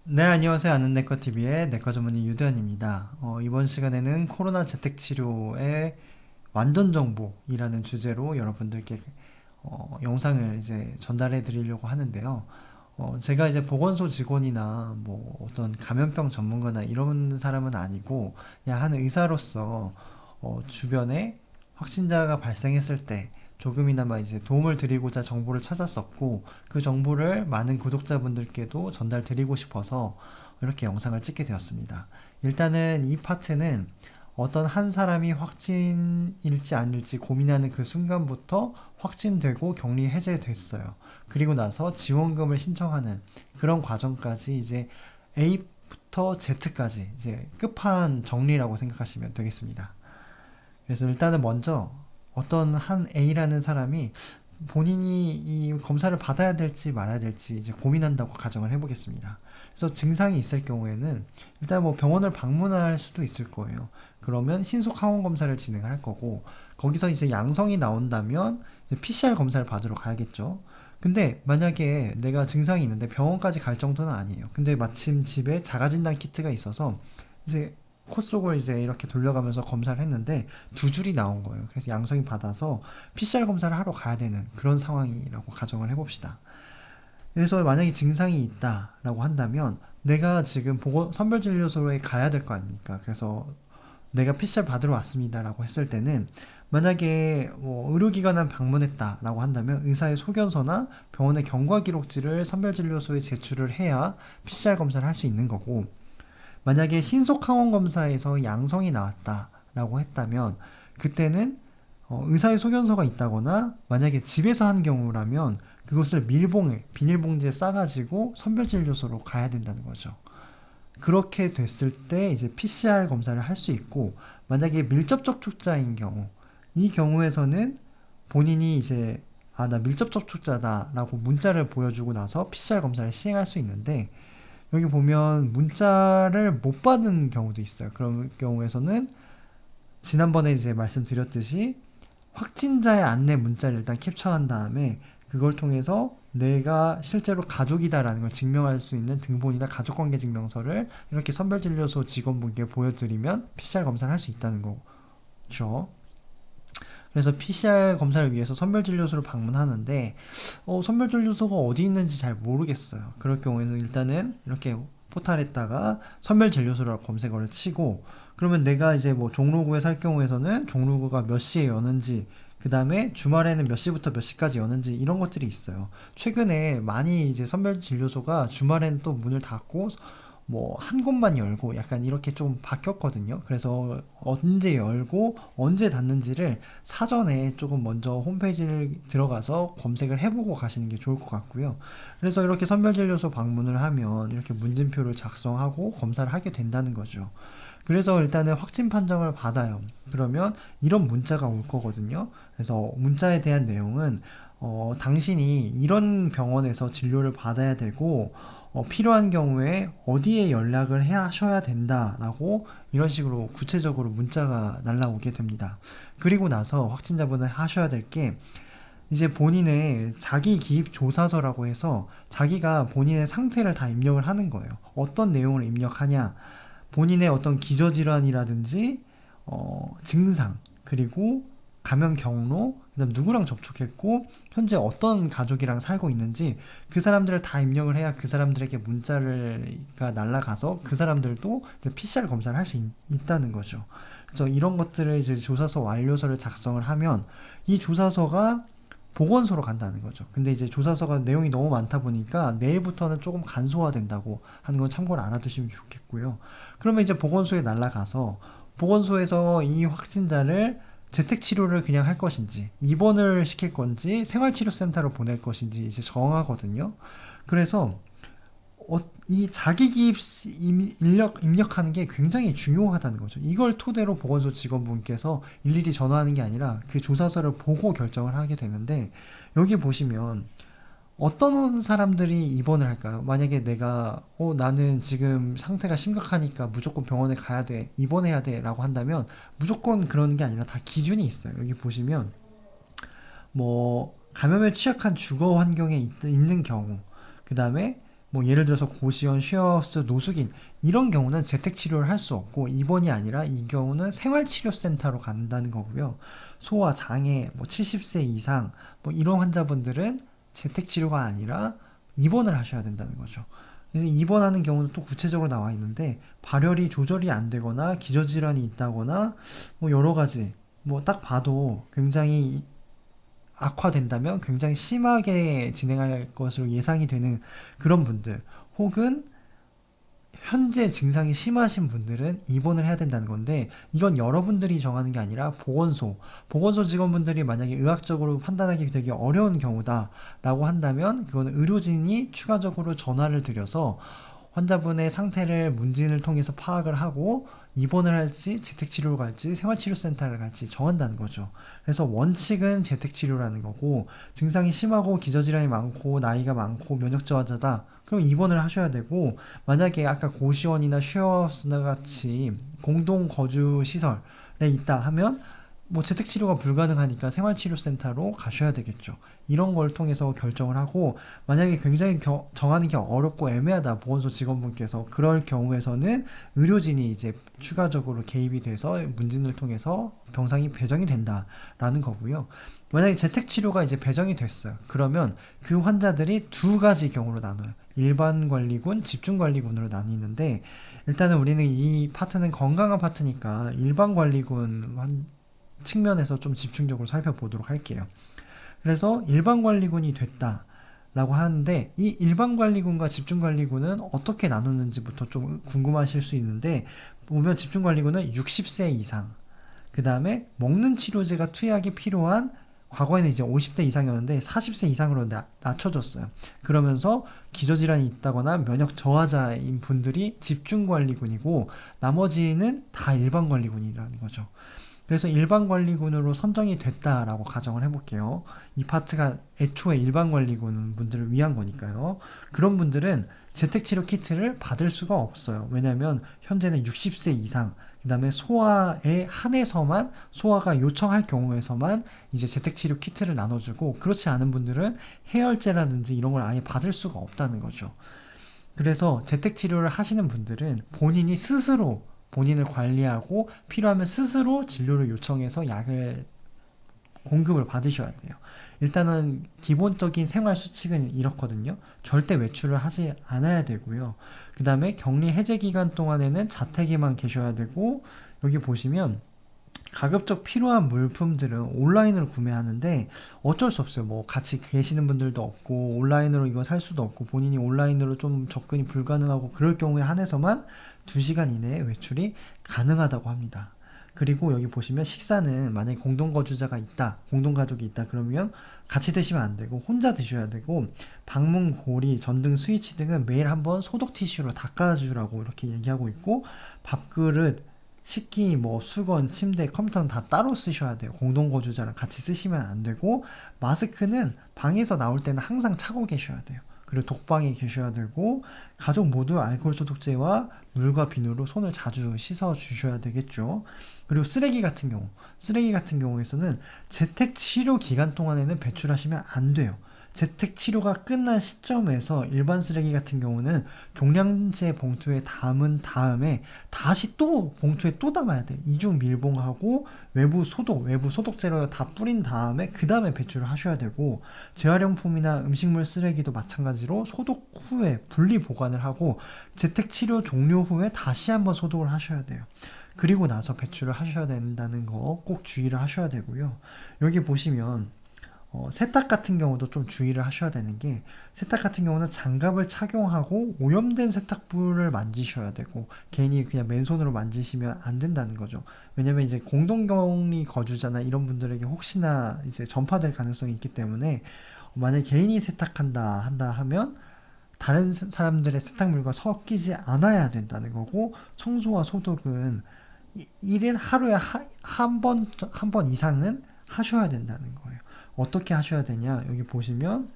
네, 안녕하세요. 아는 내과TV의 내과 전문의 유대현입니다. 이번 시간에는 코로나 재택치료의 완전 정보이라는 주제로 여러분들께 영상을 이제 전달해 드리려고 하는데요. 제가 이제 보건소 직원이나 뭐 어떤 감염병 전문가나 이런 사람은 아니고 그냥 한 의사로서 주변에 확진자가 발생했을 때 조금이나마 이제 도움을 드리고자 정보를 찾았었고 그 정보를 많은 구독자분들께도 전달 드리고 싶어서 이렇게 영상을 찍게 되었습니다. 일단은 이 파트는 어떤 한 사람이 확진일지 아닐지 고민하는 그 순간부터 확진되고 격리 해제됐어요. 그리고 나서 지원금을 신청하는 그런 과정까지 이제 A부터 Z까지 이제 끝판 정리라고 생각하시면 되겠습니다. 그래서 일단은 먼저 어떤 한 A라는 사람이 본인이 이 검사를 받아야 될지 말아야 될지 이제 고민한다고 가정을 해보겠습니다. 그래서 증상이 있을 경우에는 일단 뭐 병원을 방문할 수도 있을 거예요. 그러면 신속 항원 검사를 진행할 거고 거기서 이제 양성이 나온다면 이제 PCR 검사를 받으러 가야겠죠. 근데 만약에 내가 증상이 있는데 병원까지 갈 정도는 아니에요. 근데 마침 집에 자가진단 키트가 있어서 이제 코 속을 이제 이렇게 돌려가면서 검사를 했는데 두 줄이 나온 거예요. 그래서 양성이 받아서 PCR 검사를 하러 가야 되는 그런 상황이라고 가정을 해봅시다. 그래서 만약에 증상이 있다라고 한다면 내가 지금 선별진료소에 가야 될 거 아닙니까? 그래서 내가 PCR 받으러 왔습니다라고 했을 때는 만약에 뭐 의료기관을 방문했다라고 한다면 의사의 소견서나 병원의 경과기록지를 선별진료소에 제출을 해야 PCR 검사를 할 수 있는 거고 만약에 신속항원 검사에서 양성이 나왔다라고 했다면 그때는 의사의 소견서가 있다거나 만약에 집에서 한 경우라면 그것을 밀봉에 비닐봉지에 싸가지고 선별진료소로 가야 된다는 거죠. 그렇게 됐을 때 이제 PCR 검사를 할 수 있고 만약에 밀접 접촉자인 경우 이 경우에서는 본인이 이제 나 밀접 접촉자다라고 문자를 보여주고 나서 PCR 검사를 시행할 수 있는데 여기 보면 문자를 못 받은 경우도 있어요. 그런 경우에서는 지난번에 이제 말씀드렸듯이 확진자의 안내 문자를 일단 캡처한 다음에 그걸 통해서 내가 실제로 가족이다라는 걸 증명할 수 있는 등본이나 가족관계증명서를 이렇게 선별진료소 직원분께 보여드리면 PCR 검사를 할 수 있다는 거죠. 그래서 PCR 검사를 위해서 선별진료소를 방문하는데 선별진료소가 어디 있는지 잘 모르겠어요. 그럴 경우에는 일단은 이렇게 포탈에다가 선별진료소라고 검색어를 치고 그러면 내가 이제 뭐 종로구에 살 경우에서는 종로구가 몇 시에 여는지 그 다음에 주말에는 몇 시부터 몇 시까지 여는지 이런 것들이 있어요. 최근에 많이 이제 선별진료소가 주말에는 또 문을 닫고 뭐 한 곳만 열고 약간 이렇게 좀 바뀌었거든요. 그래서 언제 열고 언제 닫는지를 사전에 조금 먼저 홈페이지를 들어가서 검색을 해보고 가시는 게 좋을 것 같고요. 그래서 이렇게 선별진료소 방문을 하면 이렇게 문진표를 작성하고 검사를 하게 된다는 거죠. 그래서 일단은 확진 판정을 받아요. 그러면 이런 문자가 올 거거든요. 그래서 문자에 대한 내용은 당신이 이런 병원에서 진료를 받아야 되고 필요한 경우에 어디에 연락을 하셔야 된다라고 이런 식으로 구체적으로 문자가 날라오게 됩니다. 그리고 나서 확진자분은 하셔야 될 게 이제 본인의 자기 기입 조사서라고 해서 자기가 본인의 상태를 다 입력을 하는 거예요. 어떤 내용을 입력하냐? 본인의 어떤 기저질환이라든지 증상 그리고 감염 경로 그다음 누구랑 접촉했고 현재 어떤 가족이랑 살고 있는지 그 사람들을 다 입력을 해야 그 사람들에게 문자가 날라가서 그 사람들도 이제 PCR 검사를 할 수 있다는 거죠. 그래서 이런 것들을 이제 조사서 완료서를 작성을 하면 이 조사서가 보건소로 간다는 거죠. 근데 이제 조사서가 내용이 너무 많다 보니까 내일부터는 조금 간소화된다고 하는 건 참고로 알아두시면 좋겠고요. 그러면 이제 보건소에 날아가서 보건소에서 이 확진자를 재택치료를 그냥 할 것인지 입원을 시킬 건지 생활치료센터로 보낼 것인지 이제 정하거든요. 그래서 이 자기 기입 입력하는 게 굉장히 중요하다는 거죠. 이걸 토대로 보건소 직원분께서 일일이 전화하는 게 아니라 그 조사서를 보고 결정을 하게 되는데 여기 보시면 어떤 사람들이 입원을 할까요? 만약에 내가 나는 지금 상태가 심각하니까 무조건 병원에 가야 돼, 입원해야 돼 라고 한다면 무조건 그런 게 아니라 다 기준이 있어요. 여기 보시면 뭐 감염에 취약한 주거 환경에 있는 경우 그 다음에 뭐 예를 들어서 고시원, 쉐어하우스, 노숙인 이런 경우는 재택치료를 할 수 없고 입원이 아니라 이 경우는 생활치료센터로 간다는 거고요. 소아, 장애, 뭐 70세 이상 뭐 이런 환자분들은 재택치료가 아니라 입원을 하셔야 된다는 거죠. 입원하는 경우는 또 구체적으로 나와 있는데 발열이 조절이 안 되거나 기저질환이 있다거나 뭐 여러 가지 뭐 딱 봐도 굉장히 악화된다면 굉장히 심하게 진행할 것으로 예상이 되는 그런 분들 혹은 현재 증상이 심하신 분들은 입원을 해야 된다는 건데 이건 여러분들이 정하는 게 아니라 보건소 직원분들이 만약에 의학적으로 판단하기 되게 어려운 경우다라고 한다면 그거는 의료진이 추가적으로 전화를 드려서 환자분의 상태를 문진을 통해서 파악을 하고 입원을 할지 재택치료를 갈지 생활치료센터를 갈지 정한다는 거죠. 그래서 원칙은 재택치료라는 거고 증상이 심하고 기저질환이 많고 나이가 많고 면역저하자다. 그럼 입원을 하셔야 되고 만약에 아까 고시원이나 쉐어하우스나 같이 공동 거주 시설에 있다 하면 뭐 재택치료가 불가능하니까 생활치료센터로 가셔야 되겠죠. 이런 걸 통해서 결정을 하고 만약에 굉장히 정하는 게 어렵고 애매하다 보건소 직원분께서 그럴 경우에서는 의료진이 이제 추가적으로 개입이 돼서 문진을 통해서 병상이 배정이 된다라는 거고요. 만약에 재택치료가 이제 배정이 됐어요. 그러면 그 환자들이 두 가지 경우로 나눠요. 일반관리군, 집중관리군으로 나뉘는데 일단은 우리는 이 파트는 건강한 파트니까 일반관리군 측면에서 좀 집중적으로 살펴보도록 할게요. 그래서 일반관리군이 됐다라고 하는데 이 일반관리군과 집중관리군은 어떻게 나누는지부터 좀 궁금하실 수 있는데 보면 집중관리군은 60세 이상 그 다음에 먹는 치료제가 투약이 필요한 과거에는 이제 50대 이상이었는데 40세 이상으로 낮춰졌어요. 그러면서 기저질환이 있다거나 면역 저하자인 분들이 집중관리군이고 나머지는 다 일반관리군이라는 거죠. 그래서 일반관리군으로 선정이 됐다라고 가정을 해볼게요. 이 파트가 애초에 일반관리군 분들을 위한 거니까요. 그런 분들은 재택치료 키트를 받을 수가 없어요. 왜냐하면 현재는 60세 이상, 그 다음에 소아에 한해서만 소아가 요청할 경우에서만 이제 재택치료 키트를 나눠주고 그렇지 않은 분들은 해열제라든지 이런 걸 아예 받을 수가 없다는 거죠. 그래서 재택치료를 하시는 분들은 본인이 스스로 본인을 관리하고 필요하면 스스로 진료를 요청해서 약을 공급을 받으셔야 돼요. 일단은 기본적인 생활 수칙은 이렇거든요. 절대 외출을 하지 않아야 되고요. 그 다음에 격리 해제 기간 동안에는 자택에만 계셔야 되고 여기 보시면 가급적 필요한 물품들은 온라인으로 구매하는데 어쩔 수 없어요. 뭐 같이 계시는 분들도 없고 온라인으로 이거 살 수도 없고 본인이 온라인으로 좀 접근이 불가능하고 그럴 경우에 한해서만 2시간 이내에 외출이 가능하다고 합니다. 그리고 여기 보시면 식사는 만약에 공동거주자가 있다, 공동가족이 있다 그러면 같이 드시면 안 되고 혼자 드셔야 되고 방문, 고리, 전등, 스위치 등은 매일 한번 소독 티슈로 닦아주라고 이렇게 얘기하고 있고 밥그릇, 식기, 뭐 수건, 침대, 컴퓨터는 다 따로 쓰셔야 돼요. 공동거주자랑 같이 쓰시면 안 되고 마스크는 방에서 나올 때는 항상 차고 계셔야 돼요. 그리고 독방에 계셔야 되고 가족 모두 알코올 소독제와 물과 비누로 손을 자주 씻어 주셔야 되겠죠. 그리고 쓰레기 같은 경우에서는 재택 치료 기간 동안에는 배출하시면 안 돼요. 재택 치료가 끝난 시점에서 일반 쓰레기 같은 경우는 종량제 봉투에 담은 다음에 다시 또 봉투에 또 담아야 돼. 이중 밀봉하고 외부 소독제로 다 뿌린 다음에 그 다음에 배출을 하셔야 되고 재활용품이나 음식물 쓰레기도 마찬가지로 소독 후에 분리 보관을 하고 재택 치료 종료 후에 다시 한번 소독을 하셔야 돼요. 그리고 나서 배출을 하셔야 된다는 거 꼭 주의를 하셔야 되고요. 여기 보시면 세탁 같은 경우도 좀 주의를 하셔야 되는 게 세탁 같은 경우는 장갑을 착용하고 오염된 세탁물을 만지셔야 되고 괜히 그냥 맨손으로 만지시면 안 된다는 거죠. 왜냐면 이제 공동격리 거주자나 이런 분들에게 혹시나 이제 전파될 가능성이 있기 때문에 만약에 개인이 세탁한다 하면 다른 사람들의 세탁물과 섞이지 않아야 된다는 거고 청소와 소독은 1일 하루에 한 번 이상은 하셔야 된다는 거예요. 어떻게 하셔야 되냐? 여기 보시면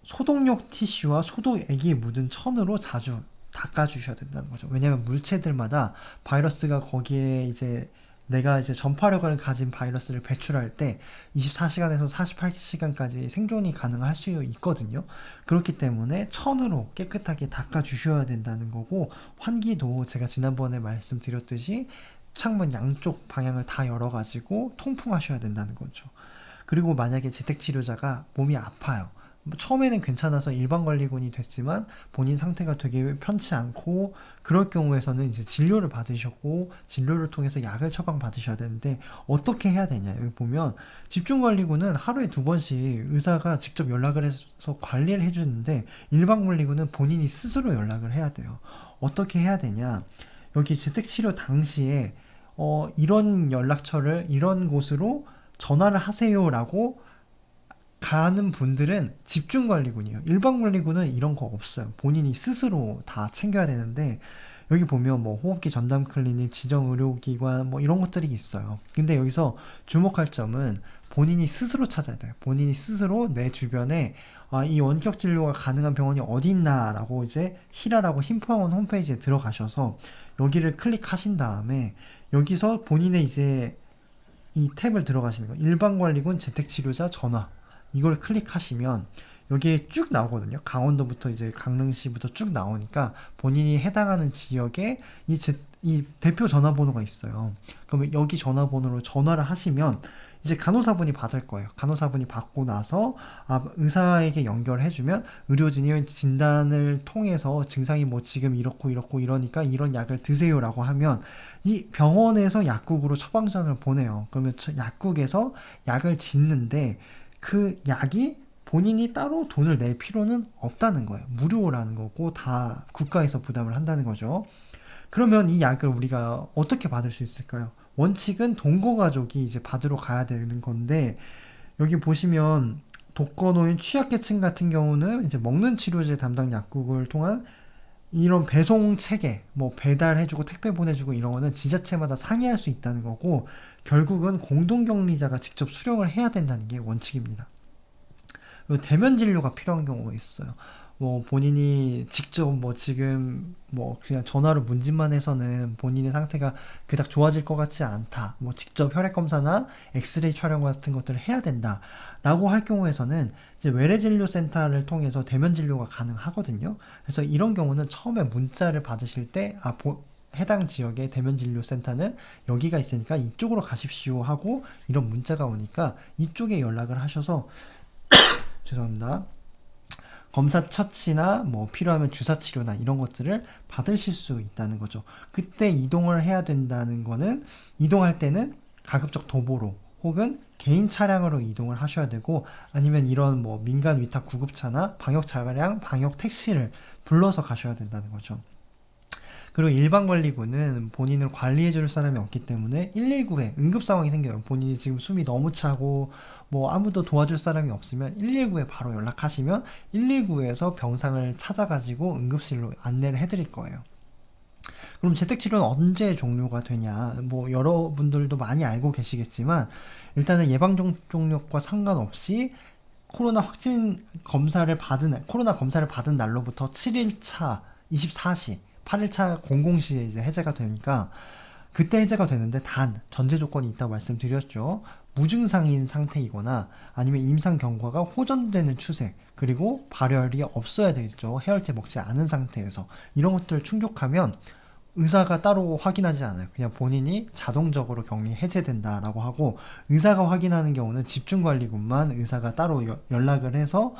소독용 티슈와 소독액이 묻은 천으로 자주 닦아주셔야 된다는 거죠. 왜냐하면 물체들마다 바이러스가 거기에 이제 내가 이제 전파력을 가진 바이러스를 배출할 때 24시간에서 48시간까지 생존이 가능할 수 있거든요. 그렇기 때문에 천으로 깨끗하게 닦아 주셔야 된다는 거고, 환기도 제가 지난번에 말씀드렸듯이 창문 양쪽 방향을 다 열어가지고 통풍하셔야 된다는 거죠. 그리고 만약에 재택치료자가 몸이 아파요. 뭐 처음에는 괜찮아서 일반관리군이 됐지만 본인 상태가 되게 편치 않고, 그럴 경우에서는 이제 진료를 받으셨고 진료를 통해서 약을 처방받으셔야 되는데, 어떻게 해야 되냐, 여기 보면 집중관리군은 하루에 2번씩 의사가 직접 연락을 해서 관리를 해주는데, 일반관리군은 본인이 스스로 연락을 해야 돼요. 어떻게 해야 되냐, 여기 재택치료 당시에 이런 연락처를 이런 곳으로 전화를 하세요라고 가는 분들은 집중관리군이에요. 일반관리군은 이런 거 없어요. 본인이 스스로 다 챙겨야 되는데, 여기 보면 뭐 호흡기 전담 클리닉, 지정 의료기관 뭐 이런 것들이 있어요. 근데 여기서 주목할 점은 본인이 스스로 찾아야 돼요. 본인이 스스로 내 주변에 이 원격 진료가 가능한 병원이 어디 있나라고 이제 히라라고 힘포항원 홈페이지에 들어가셔서 여기를 클릭하신 다음에, 여기서 본인의 이제 이 탭을 들어가시는 거예요. 일반관리군 재택치료자 전화, 이걸 클릭하시면 여기에 쭉 나오거든요. 강원도부터 이제 강릉시부터 쭉 나오니까 본인이 해당하는 지역에 이 대표 전화번호가 있어요. 그러면 여기 전화번호로 전화를 하시면 이제 간호사분이 받을 거예요. 간호사분이 받고 나서 의사에게 연결해주면 의료진이 진단을 통해서 증상이 뭐 지금 이렇고 이렇고 이러니까 이런 약을 드세요라고 하면 이 병원에서 약국으로 처방전을 보내요. 그러면 약국에서 약을 짓는데, 그 약이 본인이 따로 돈을 낼 필요는 없다는 거예요. 무료라는 거고 다 국가에서 부담을 한다는 거죠. 그러면 이 약을 우리가 어떻게 받을 수 있을까요? 원칙은 동거가족이 이제 받으러 가야 되는 건데, 여기 보시면 독거노인 취약계층 같은 경우는 이제 먹는 치료제 담당 약국을 통한 이런 배송 체계, 뭐 배달해주고 택배 보내주고 이런 거는 지자체마다 상의할 수 있다는 거고, 결국은 공동격리자가 직접 수령을 해야 된다는 게 원칙입니다. 그리고 대면 진료가 필요한 경우가 있어요. 뭐 본인이 직접 뭐 지금 뭐 그냥 전화로 문진만 해서는 본인의 상태가 그닥 좋아질 것 같지 않다, 뭐 직접 혈액 검사나 엑스레이 촬영 같은 것들을 해야 된다 라고 할 경우에서는 이제 외래진료센터를 통해서 대면 진료가 가능하거든요. 그래서 이런 경우는 처음에 문자를 받으실 때 해당 지역의 대면 진료센터는 여기가 있으니까 이쪽으로 가십시오 하고 이런 문자가 오니까 이쪽에 연락을 하셔서 죄송합니다. 검사 처치나 뭐 필요하면 주사 치료나 이런 것들을 받으실 수 있다는 거죠. 그때 이동을 해야 된다는 거는, 이동할 때는 가급적 도보로 혹은 개인 차량으로 이동을 하셔야 되고, 아니면 이런 뭐 민간 위탁 구급차나 방역 차량, 방역 택시를 불러서 가셔야 된다는 거죠. 그리고 일반관리군은 본인을 관리해줄 사람이 없기 때문에 119에 응급 상황이 생겨요. 본인이 지금 숨이 너무 차고 뭐 아무도 도와줄 사람이 없으면 119에 바로 연락하시면 119에서 병상을 찾아가지고 응급실로 안내를 해드릴 거예요. 그럼 재택치료는 언제 종료가 되냐? 뭐 여러분들도 많이 알고 계시겠지만, 일단은 예방접종력과 상관없이 코로나 검사를 받은 날로부터 7일차 24시 8일차 00시에 이제 해제가 되니까, 그때 해제가 되는데 단 전제 조건이 있다고 말씀드렸죠. 무증상인 상태이거나 아니면 임상 경과가 호전되는 추세, 그리고 발열이 없어야 되겠죠. 해열제 먹지 않은 상태에서. 이런 것들을 충족하면 의사가 따로 확인하지 않아요. 그냥 본인이 자동적으로 격리 해제된다라고 하고, 의사가 확인하는 경우는 집중관리군만 의사가 따로 연락을 해서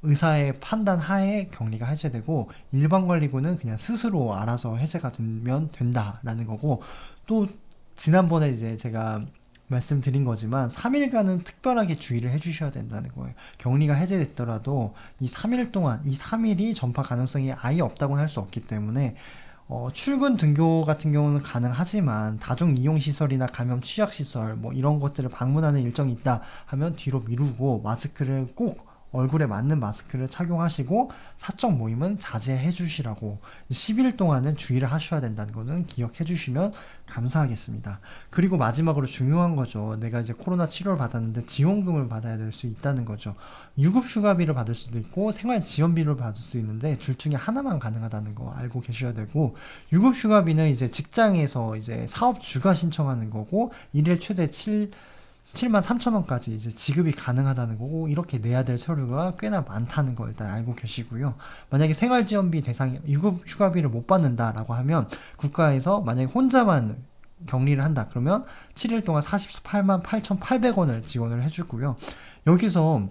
의사의 판단 하에 격리가 해제되고, 일반관리군은 그냥 스스로 알아서 해제가 되면 된다라는 거고, 또 지난번에 이제 제가 말씀드린 거지만 3일간은 특별하게 주의를 해주셔야 된다는 거예요. 격리가 해제됐더라도 이 3일 동안, 이 3일이 전파 가능성이 아예 없다고는 할 수 없기 때문에 출근 등교 같은 경우는 가능하지만 다중이용시설이나 감염 취약시설 뭐 이런 것들을 방문하는 일정이 있다 하면 뒤로 미루고, 마스크를 꼭 얼굴에 맞는 마스크를 착용하시고 사적 모임은 자제해 주시라고 10일 동안은 주의를 하셔야 된다는 거는 기억해 주시면 감사하겠습니다. 그리고 마지막으로 중요한 거죠. 내가 이제 코로나 치료를 받았는데 지원금을 받아야 될 수 있다는 거죠. 유급 휴가비를 받을 수도 있고 생활 지원비를 받을 수 있는데 둘 중에 하나만 가능하다는 거 알고 계셔야 되고, 유급 휴가비는 이제 직장에서 이제 사업주가 신청하는 거고 일일 최대 7만 3천 원까지 이제 지급이 가능하다는 거고, 이렇게 내야 될 서류가 꽤나 많다는 걸 일단 알고 계시고요. 만약에 생활지원비 대상이 유급 휴가비를 못 받는다라고 하면 국가에서 만약에 혼자만 격리를 한다 그러면 7일 동안 48만 8,800원을 지원을 해주고요. 여기서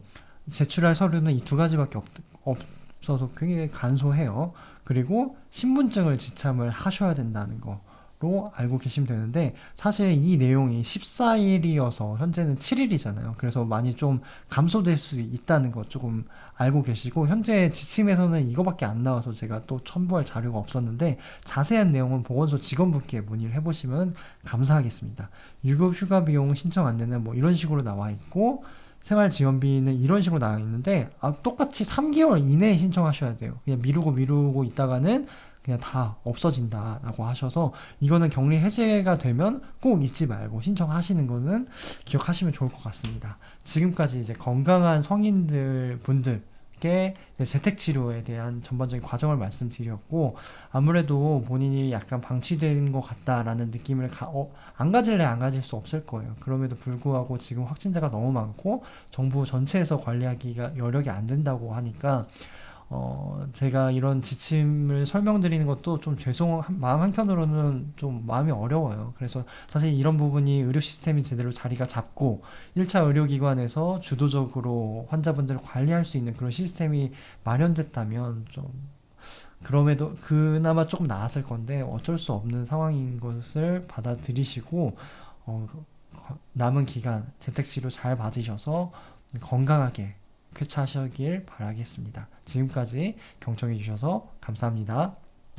제출할 서류는 이 두 가지밖에 없어서 굉장히 간소해요. 그리고 신분증을 지참을 하셔야 된다는 거로 알고 계시면 되는데, 사실 이 내용이 14일이어서 현재는 7일이잖아요. 그래서 많이 좀 감소될 수 있다는 거 조금 알고 계시고, 현재 지침에서는 이거밖에 안 나와서 제가 또 첨부할 자료가 없었는데 자세한 내용은 보건소 직원분께 문의를 해보시면 감사하겠습니다. 유급 휴가 비용 신청 안내는 뭐 이런 식으로 나와 있고, 생활지원비는 이런 식으로 나와 있는데 똑같이 3개월 이내에 신청하셔야 돼요. 그냥 미루고 있다가는 그냥 다 없어진다라고 하셔서, 이거는 격리 해제가 되면 꼭 잊지 말고 신청하시는 거는 기억하시면 좋을 것 같습니다. 지금까지 이제 건강한 성인들 분들께 재택치료에 대한 전반적인 과정을 말씀드렸고, 아무래도 본인이 약간 방치된 것 같다라는 느낌을 안 가질래 안 가질 수 없을 거예요. 그럼에도 불구하고 지금 확진자가 너무 많고 정부 전체에서 관리하기가 여력이 안 된다고 하니까 제가 이런 지침을 설명드리는 것도 좀 마음 한켠으로는 좀 마음이 어려워요. 그래서 사실 이런 부분이 의료 시스템이 제대로 자리가 잡고 1차 의료기관에서 주도적으로 환자분들을 관리할 수 있는 그런 시스템이 마련됐다면 좀, 그럼에도 그나마 조금 나았을 건데 어쩔 수 없는 상황인 것을 받아들이시고 어, 남은 기간 재택치료 잘 받으셔서 건강하게 쾌차하시길 바라겠습니다. 지금까지 경청해 주셔서 감사합니다.